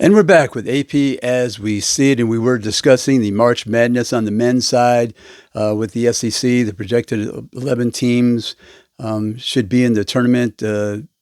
And we're back with AP as we see it, and we were discussing the March Madness on the men's side with the SEC. The projected 11 teams should be in the tournament,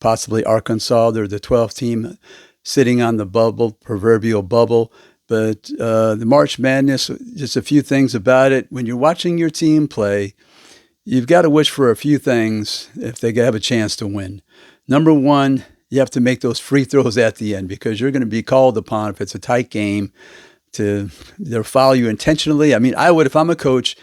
possibly Arkansas. They're the 12th team sitting on the bubble, proverbial bubble. But the March Madness, just a few things about it. When you're watching your team play, you've got to wish for a few things if they have a chance to win. Number one, you have to make those free throws at the end because you're going to be called upon if it's a tight game they'll foul you intentionally. I mean, I would, if I'm a coach,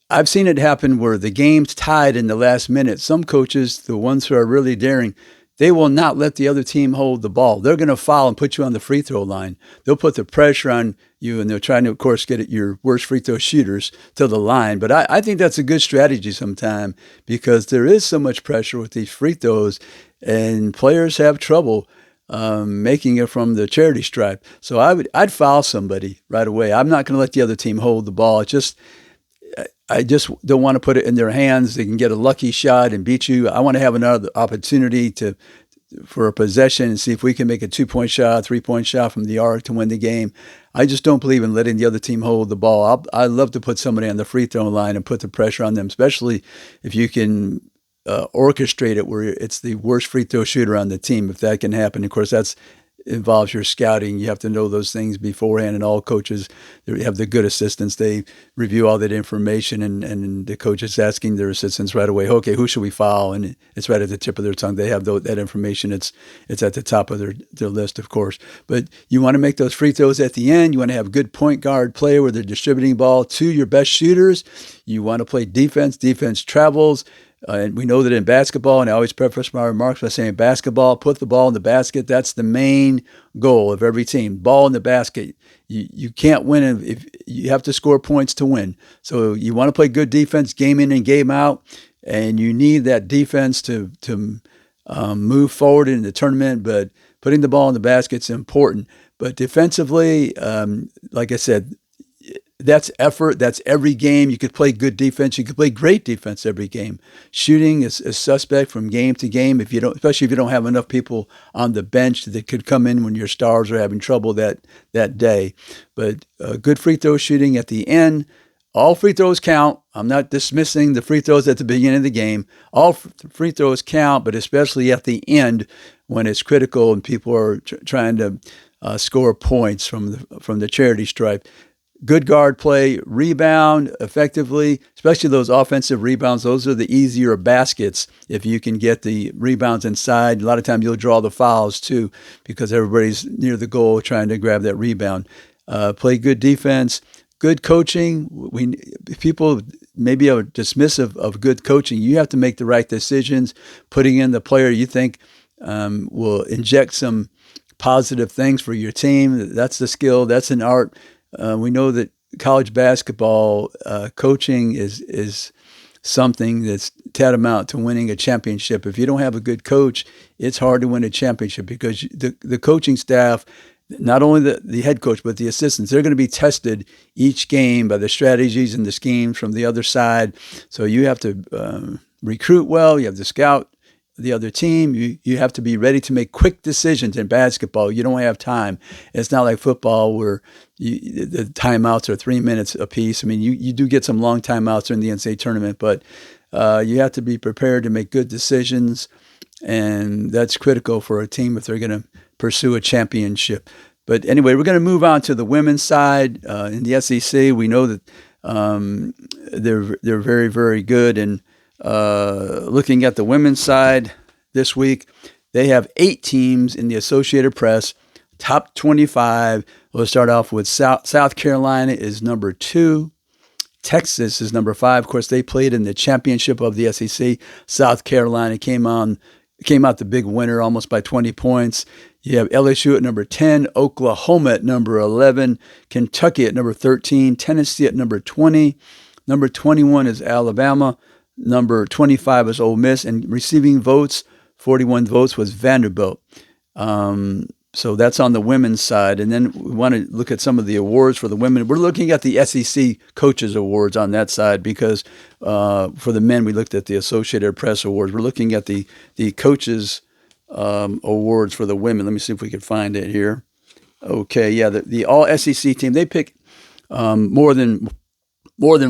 I've seen it happen where the game's tied in the last minute. Some coaches, the ones who are really daring, they will not let the other team hold the ball. They're going to foul and put you on the free throw line. They'll put the pressure on you, and they're trying to, of course, get at your worst free throw shooters to the line. But I think that's a good strategy sometimes because there is so much pressure with these free throws, and players have trouble making it from the charity stripe. So I'd foul somebody right away. I'm not going to let the other team hold the ball. I just don't want to put it in their hands. They can get a lucky shot and beat you. I want to have another opportunity for a possession and see if we can make a 2-point shot, 3-point shot from the arc to win the game. I just don't believe in letting the other team hold the ball. I love to put somebody on the free throw line and put the pressure on them, especially if you can orchestrate it where it's the worst free throw shooter on the team. If that can happen, of course, that's involves your scouting. You have to know those things beforehand, and all coaches, they have the good assistants. They review all that information, and the coach is asking their assistants right away, okay, who should we foul? And it's right at the tip of their tongue. They have that information. It's at the top of their list, of course. But you want to make those free throws at the end. You want to have good point guard play where they're distributing ball to your best shooters. You want to play defense. Defense travels. And we know that in basketball, and I always preface my remarks by saying basketball, put the ball in the basket. That's the main goal of every team. Ball in the basket. You can't win if you have to score points to win. So you want to play good defense game in and game out, and you need that defense to move forward in the tournament. But putting the ball in the basket is important. But defensively, like I said, that's effort. That's every game. You could play good defense. You could play great defense every game. Shooting is suspect from game to game. Especially if you don't have enough people on the bench that could come in when your stars are having trouble that day. But good free throw shooting at the end. All free throws count. I'm not dismissing the free throws at the beginning of the game. All free throws count, but especially at the end when it's critical and people are trying to score points from the charity stripe. Good guard play, rebound effectively, especially those offensive rebounds. Those are the easier baskets if you can get the rebounds inside. A lot of times you'll draw the fouls too because everybody's near the goal trying to grab that rebound. Play good defense, good coaching. People maybe are dismissive of good coaching. You have to make the right decisions, putting in the player you think will inject some positive things for your team. That's the skill. That's an art. We know that college basketball coaching is something that's tantamount to winning a championship. If you don't have a good coach, it's hard to win a championship because the coaching staff, not only the head coach, but the assistants, they're going to be tested each game by the strategies and the schemes from the other side. So you have to recruit well. You have to scout the other team. You have to be ready to make quick decisions in basketball. You don't have time. It's not like football where the timeouts are 3 minutes apiece. I mean, you do get some long timeouts during the NCAA tournament, but you have to be prepared to make good decisions, and that's critical for a team if they're going to pursue a championship. But anyway, we're going to move on to the women's side. In the SEC, we know that they're very, very good, and looking at the women's side this week, they have 8 teams in the Associated Press, top 25. We'll start off with South Carolina is number 2. Texas is number 5. Of course, they played in the championship of the SEC. South Carolina came out the big winner almost by 20 points. You have LSU at number 10, Oklahoma at number 11, Kentucky at number 13, Tennessee at number 20. Number 21 is Alabama. Number 25 is Ole Miss, and receiving votes, 41 votes, was Vanderbilt. So that's on the women's side. And then we want to look at some of the awards for the women. We're looking at the SEC Coaches Awards on that side because for the men, we looked at the Associated Press Awards. We're looking at the Coaches Awards for the women. Let me see if we can find it here. Okay, yeah, the all SEC team, they pick more than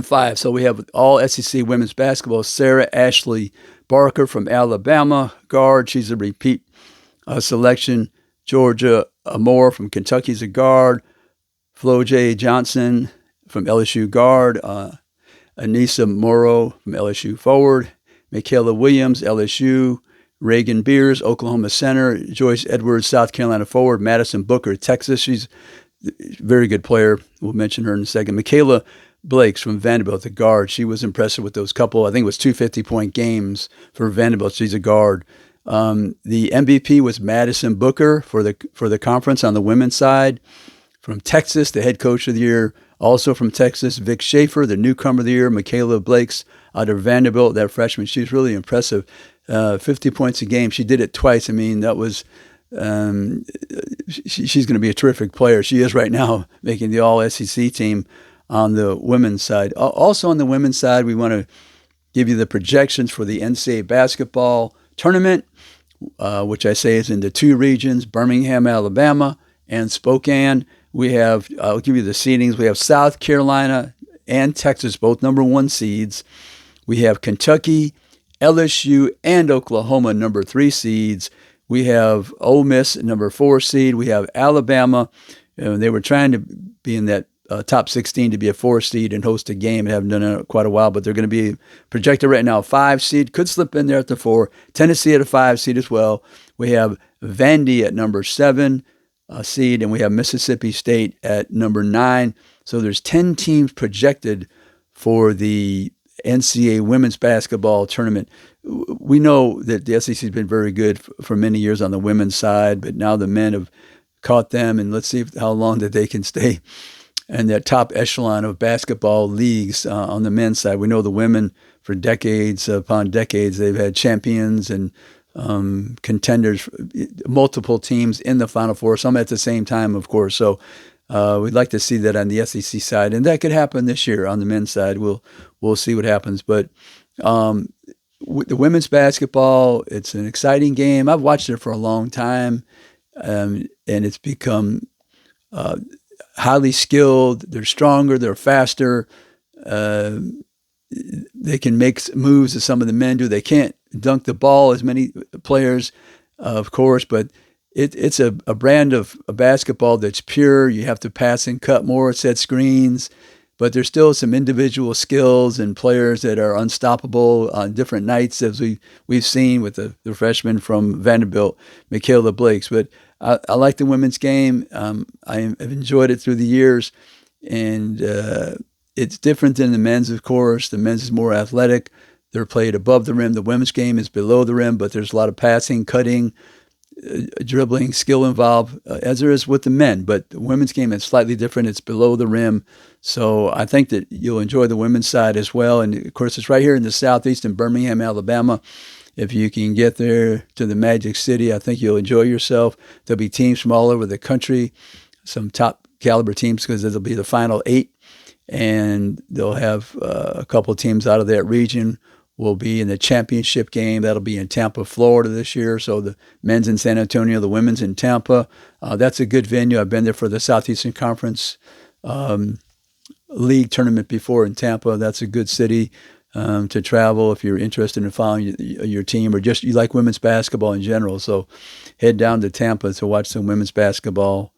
five. So we have all SEC women's basketball. Sarah Ashley Barker from Alabama, guard. She's a repeat selection. Georgia Amore from Kentucky is a guard. Flo J. Johnson from LSU guard. Anissa Morrow from LSU forward. Michaela Williams, LSU. Reagan Beers, Oklahoma center. Joyce Edwards, South Carolina forward. Madison Booker, Texas. She's a very good player. We'll mention her in a second. Michaela Blakes from Vanderbilt, the guard. She was impressive with those couple, I think it was 250-point games for Vanderbilt. She's a guard. The MVP was Madison Booker for the conference on the women's side. From Texas, the head coach of the year, also from Texas, Vic Schaefer, the newcomer of the year. Michaela Blakes out of Vanderbilt, that freshman. She's really impressive. 50 points a game. She did it twice. I mean, that was she's going to be a terrific player. She is right now making the All-SEC team on the women's side. Also on the women's side, we want to give you the projections for the NCAA basketball tournament, which I say is in the two regions, Birmingham, Alabama, and Spokane. I'll give you the seedings. We have South Carolina and Texas, both number one seeds. We have Kentucky, LSU, and Oklahoma, number 3 seeds. We have Ole Miss, number 4 seed. We have Alabama. They were trying to be in that top 16 to be a 4 seed and host a game. They haven't done it in quite a while, but they're going to be projected right now 5 seed. Could slip in there at the 4. Tennessee at a 5 seed as well. We have Vandy at number 7 seed, and we have Mississippi State at number 9. So there's 10 teams projected for the NCAA women's basketball tournament. We know that the SEC has been very good for many years on the women's side, but now the men have caught them, and let's see how long that they can stay in that top echelon of basketball leagues on the men's side. We know the women for decades upon decades, they've had champions and contenders, multiple teams in the Final Four, some at the same time, of course. So we'd like to see that on the SEC side, and that could happen this year on the men's side. We'll see what happens. But the women's basketball, it's an exciting game. I've watched it for a long time, and it's become highly skilled. They're stronger. They're faster. They can make moves as some of the men do. They can't dunk the ball as many players, of course, but it's a brand of a basketball that's pure. You have to pass and cut more, set screens, but there's still some individual skills and players that are unstoppable on different nights, as we've seen with the freshman from Vanderbilt, Michaela Blakes. But I like the women's game. I've enjoyed it through the years, and it's different than the men's, of course. The men's is more athletic. They're played above the rim. The women's game is below the rim, but there's a lot of passing, cutting, dribbling, skill involved, as there is with the men. But the women's game is slightly different. It's below the rim. So I think that you'll enjoy the women's side as well. And, of course, it's right here in the southeast in Birmingham, Alabama. If you can get there to the Magic City, I think you'll enjoy yourself. There'll be teams from all over the country, some top caliber teams, because it'll be the final 8. And they'll have a couple of teams out of that region will be in the championship game. That'll be in Tampa, Florida this year. So the men's in San Antonio, the women's in Tampa. That's a good venue. I've been there for the Southeastern Conference League tournament before in Tampa. That's a good city to travel if you're interested in following your team, or just you like women's basketball in general. So head down to Tampa to watch some women's basketball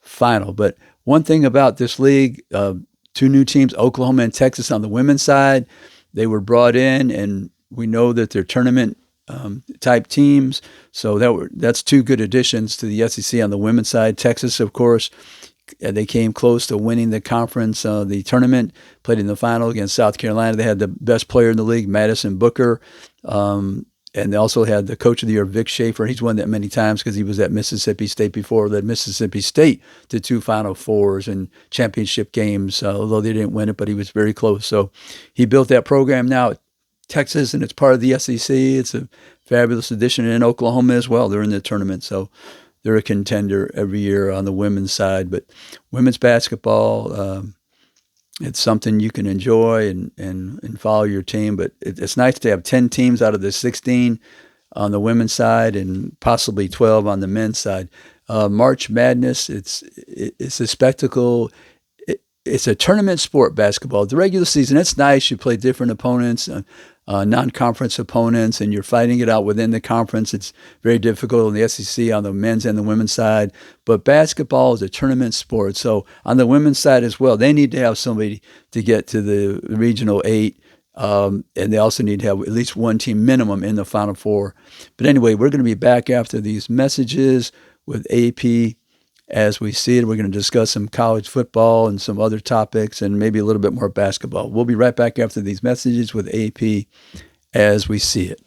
final. But one thing about this league, 2 new teams, Oklahoma and Texas on the women's side. They were brought in, and we know that they're tournament type teams. So that's 2 good additions to the SEC on the women's side. Texas, of course, they came close to winning the conference, the tournament, played in the final against South Carolina. They had the best player in the league, Madison Booker. And they also had the coach of the year, Vic Schaefer. He's won that many times because he was at Mississippi State before. Led Mississippi State to 2 Final Fours and championship games, although they didn't win it, but he was very close. So he built that program now at Texas, and it's part of the SEC. It's a fabulous addition. And in Oklahoma as well, they're in the tournament. So they're a contender every year on the women's side. But women's basketball, it's something you can enjoy and follow your team, but it's nice to have 10 teams out of the 16 on the women's side and possibly 12 on the men's side. March Madness. It's a spectacle. It's a tournament sport, basketball. The regular season, it's nice. You play different opponents, non-conference opponents, and you're fighting it out within the conference. It's very difficult in the SEC on the men's and the women's side. But basketball is a tournament sport. So on the women's side as well, they need to have somebody to get to the regional 8. And they also need to have at least one team minimum in the Final Four. But anyway, we're going to be back after these messages with AP as we see it. We're going to discuss some college football and some other topics and maybe a little bit more basketball. We'll be right back after these messages with AP as we see it.